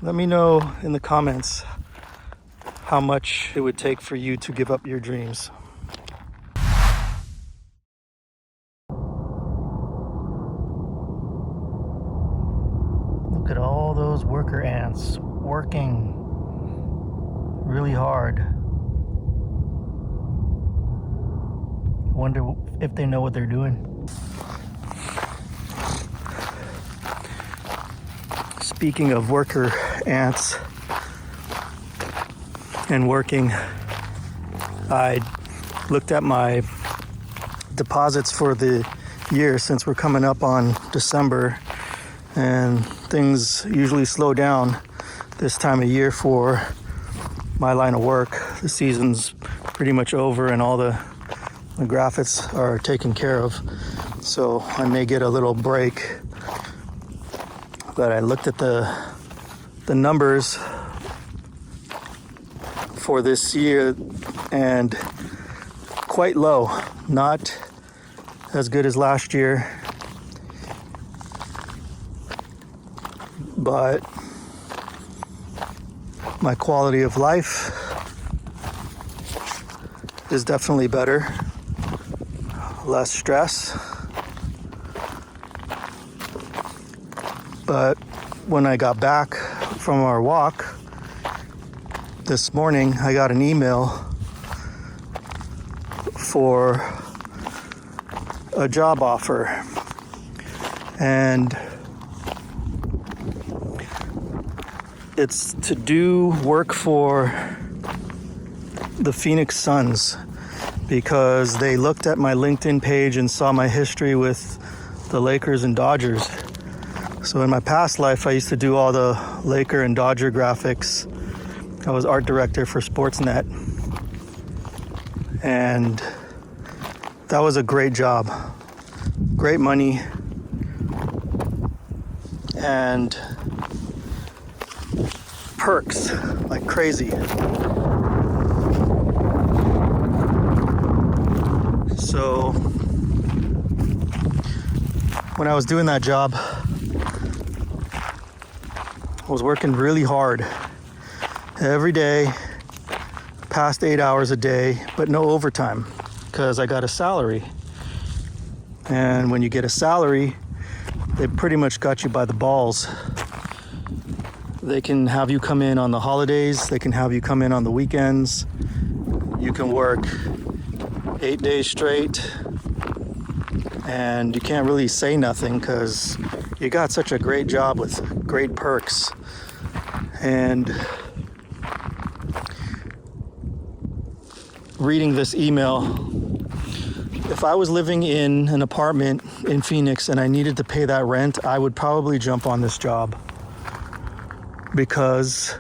Let me know in the comments how much it would take for you to give up your dreams. Look at all those worker ants working really hard. Wonder if they know what they're doing. Speaking of worker ants and working, I looked at my deposits for the year since we're coming up on December, and things usually slow down this time of year for my line of work. The season's pretty much over and all the graphics are taken care of, so I may get a little break. But I looked at the numbers for this year and quite low, not as good as last year, but my quality of life is definitely better. Less stress. But when I got back from our walk this morning, I got an email for a job offer, and it's to do work for the Phoenix Suns, because they looked at my LinkedIn page and saw my history with the Lakers and Dodgers. So in my past life, I used to do all the Laker and Dodger graphics. I was art director for Sportsnet. And that was a great job. Great money. And perks like crazy. So when I was doing that job, I was working really hard every day, past 8 hours a day, but no overtime because I got a salary. And when you get a salary, they pretty much got you by the balls. They can have you come in on the holidays, they can have you come in on the weekends. You can work 8 days straight, and you can't really say nothing because you got such a great job with great perks. And reading this email, if I was living in an apartment in Phoenix and I needed to pay that rent, I would probably jump on this job because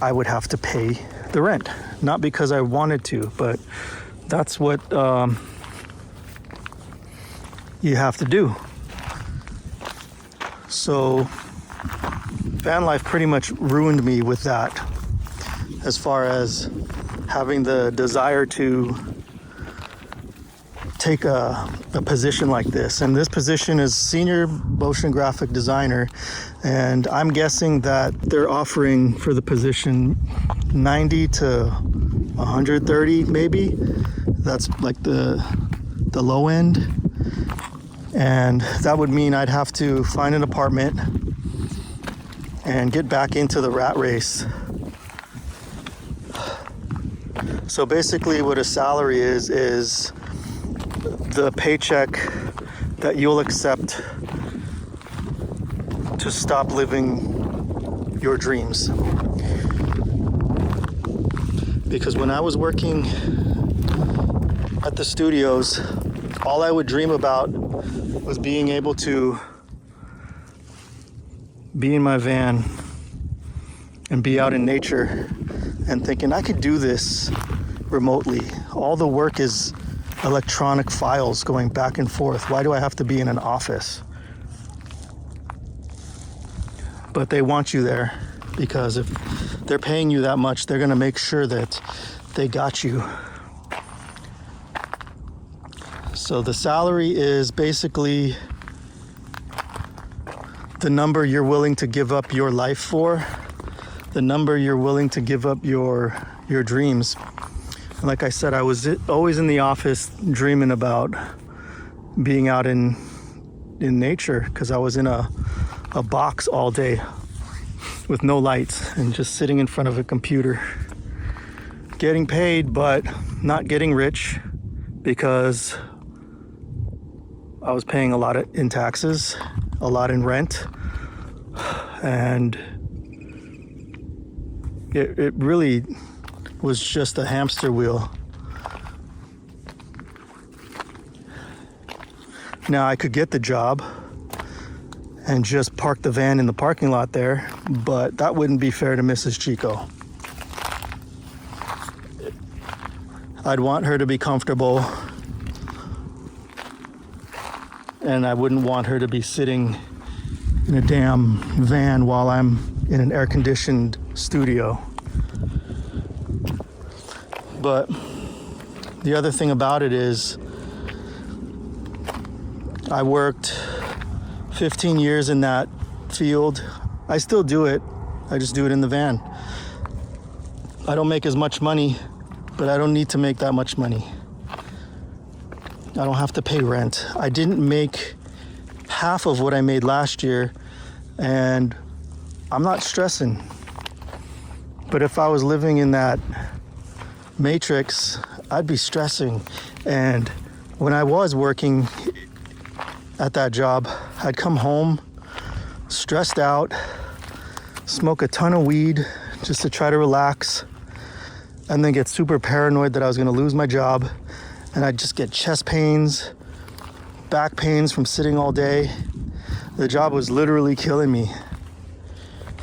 I would have to pay the rent. Not because I wanted to, but that's what you have to do. So van life pretty much ruined me with that, as far as having the desire to take a position like this. And this position is senior motion graphic designer, and I'm guessing that they're offering for the position 90 to 130 maybe. That's like the low end. And that would mean I'd have to find an apartment and get back into the rat race. So basically what a salary is the paycheck that you'll accept to stop living your dreams. Because when I was working at the studios, all I would dream about was being able to be in my van and be out in nature and thinking I could do this remotely. All the work is electronic files going back and forth. Why do I have to be in an office? But they want you there because if they're paying you that much, they're going to make sure that they got you. So the salary is basically the number you're willing to give up your life for, the number you're willing to give up your dreams. And like I said, I was always in the office dreaming about being out in nature, because I was in a box all day with no lights and just sitting in front of a computer, getting paid but not getting rich, because I was paying a lot in taxes, a lot in rent, and it really was just a hamster wheel. Now I could get the job and just park the van in the parking lot there, but that wouldn't be fair to Mrs. Chico. I'd want her to be comfortable, and I wouldn't want her to be sitting in a damn van while I'm in an air-conditioned studio. But the other thing about it is, I worked 15 years in that field. I still do it. I just do it in the van. I don't make as much money, but I don't need to make that much money. I don't have to pay rent. I didn't make half of what I made last year, and I'm not stressing. But if I was living in that matrix, I'd be stressing. And when I was working at that job, I'd come home stressed out, smoke a ton of weed just to try to relax, and then get super paranoid that I was going to lose my job. And I'd just get chest pains, back pains from sitting all day. The job was literally killing me.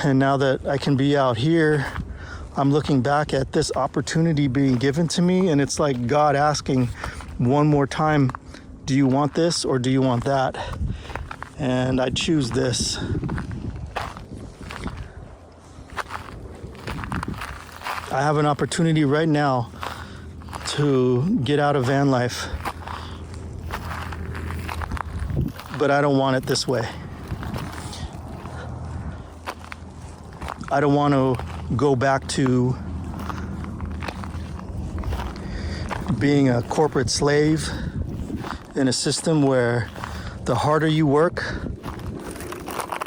And now that I can be out here, I'm looking back at this opportunity being given to me, and it's like God asking one more time, do you want this or do you want that? And I choose this. I have an opportunity right now to get out of van life, but I don't want it this way. I don't want to go back to being a corporate slave in a system where the harder you work,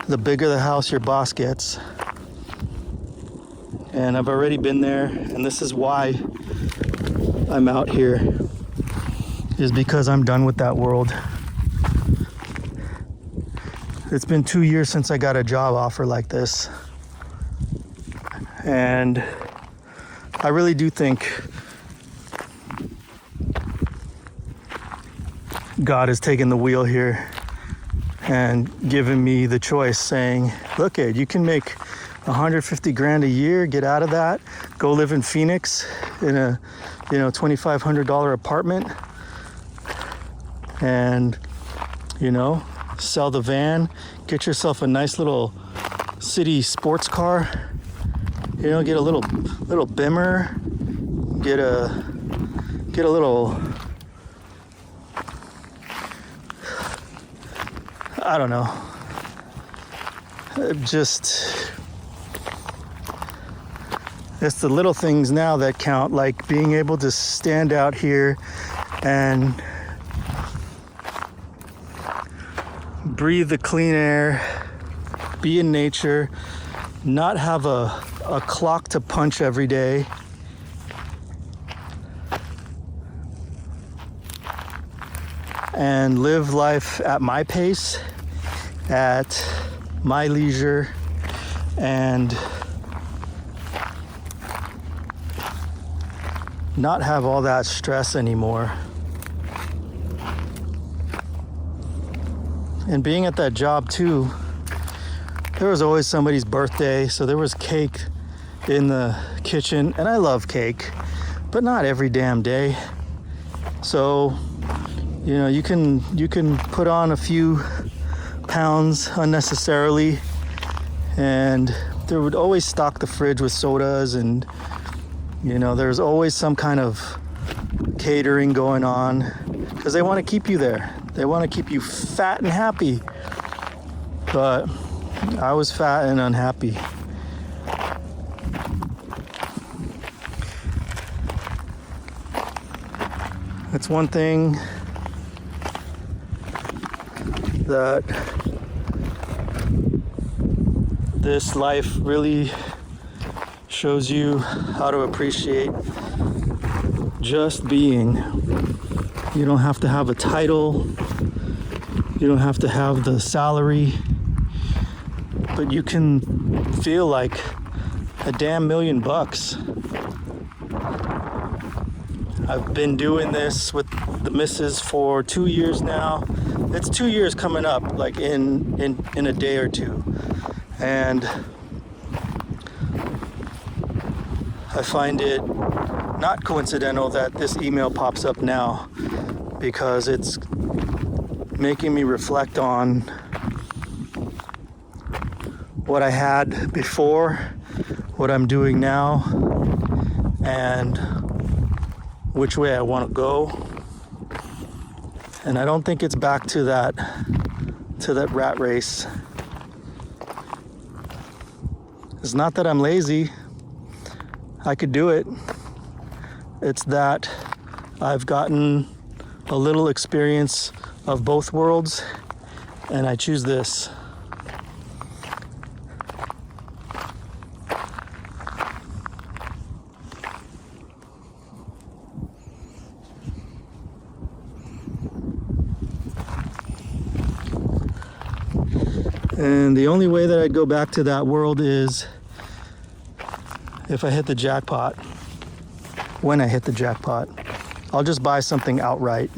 the bigger the house your boss gets. And I've already been there, and this is why I'm out here, is because I'm done with that world. It's been 2 years since I got a job offer like this. And I really do think God has taken the wheel here and given me the choice, saying, look, Ed, you can make 150 grand a year, get out of that, go live in Phoenix in a $2,500 apartment, and sell the van, get yourself a nice little city sports car, get a little Bimmer, get a little, I don't know, it's the little things now that count, like being able to stand out here and breathe the clean air, be in nature, not have a clock to punch every day. And live life at my pace, at my leisure, and not have all that stress anymore. And being at that job too, there was always somebody's birthday, so there was cake in the kitchen, and I love cake, but not every damn day. So, you can put on a few pounds unnecessarily, and they would always stock the fridge with sodas, and there's always some kind of catering going on, because they want to keep you there. They want to keep you fat and happy. But I was fat and unhappy. It's one thing that this life really shows you how to appreciate just being. You don't have to have a title. You don't have to have the salary. But you can feel like a damn $1,000,000. I've been doing this with the missus for 2 years now. It's 2 years coming up, like in a day or two. And I find it not coincidental that this email pops up now, because it's making me reflect on what I had before, what I'm doing now, and which way I want to go. And I don't think it's back to that rat race. It's not that I'm lazy. I could do it. It's that I've gotten a little experience of both worlds, and I choose this. And the only way that I'd go back to that world is if I hit the jackpot. When I hit the jackpot, I'll just buy something outright,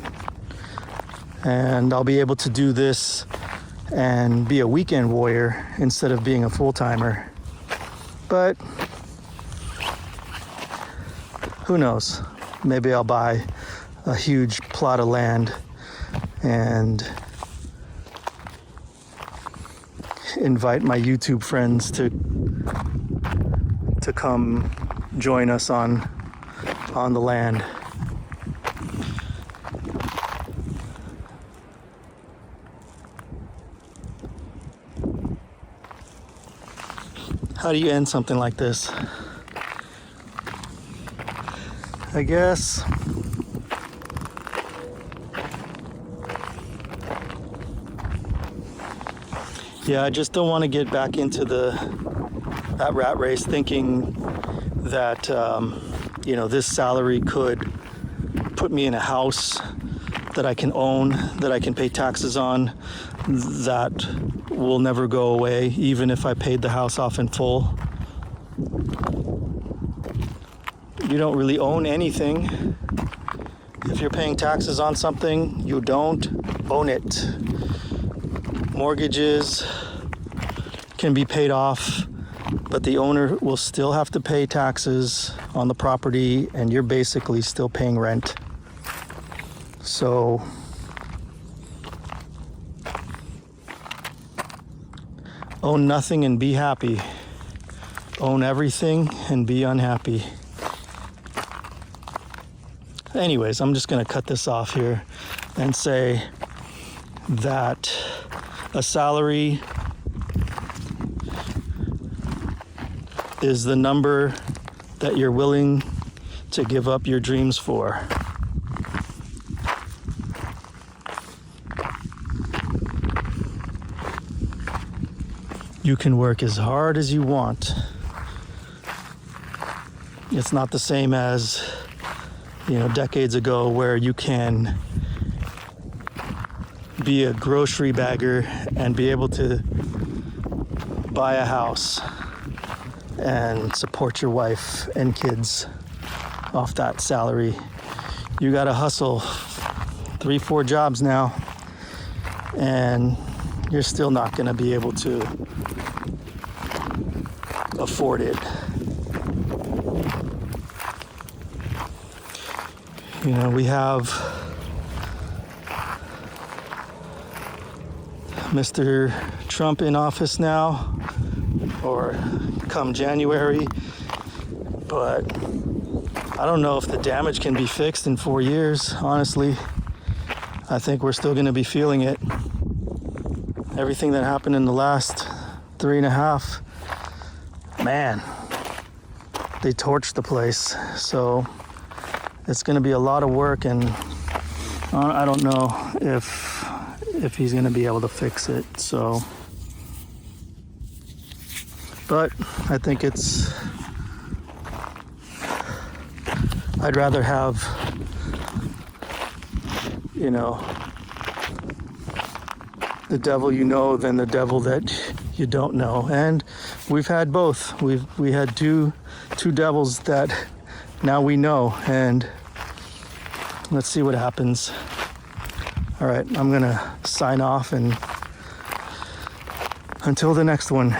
and I'll be able to do this and be a weekend warrior instead of being a full-timer. But who knows? Maybe I'll buy a huge plot of land and invite my YouTube friends to come join us on the land. How do you end something like this? I guess I just don't want to get back into that rat race thinking that this salary could put me in a house that I can own, that I can pay taxes on, that will never go away, even if I paid the house off in full. You don't really own anything. If you're paying taxes on something, you don't own it. Mortgages can be paid off, but the owner will still have to pay taxes on the property, and you're basically still paying rent. So own nothing and be happy. Own everything and be unhappy. Anyways, I'm just going to cut this off here and say that a salary is the number that you're willing to give up your dreams for. You can work as hard as you want. It's not the same as, decades ago, where you can be a grocery bagger and be able to buy a house and support your wife and kids off that salary. You gotta hustle 3-4 jobs now, and you're still not gonna be able to afford it. We have Mr. Trump in office now, or come January, but I don't know if the damage can be fixed in 4 years, honestly. I think we're still going to be feeling it. Everything that happened in the last 3.5. Man, they torched the place. So it's going to be a lot of work, and I don't know if he's going to be able to fix it. So, but I think I'd rather have, the devil you know than the devil that you don't know. And we've had both. We had two devils that now we know, and let's see what happens. All right, I'm gonna sign off, and until the next one.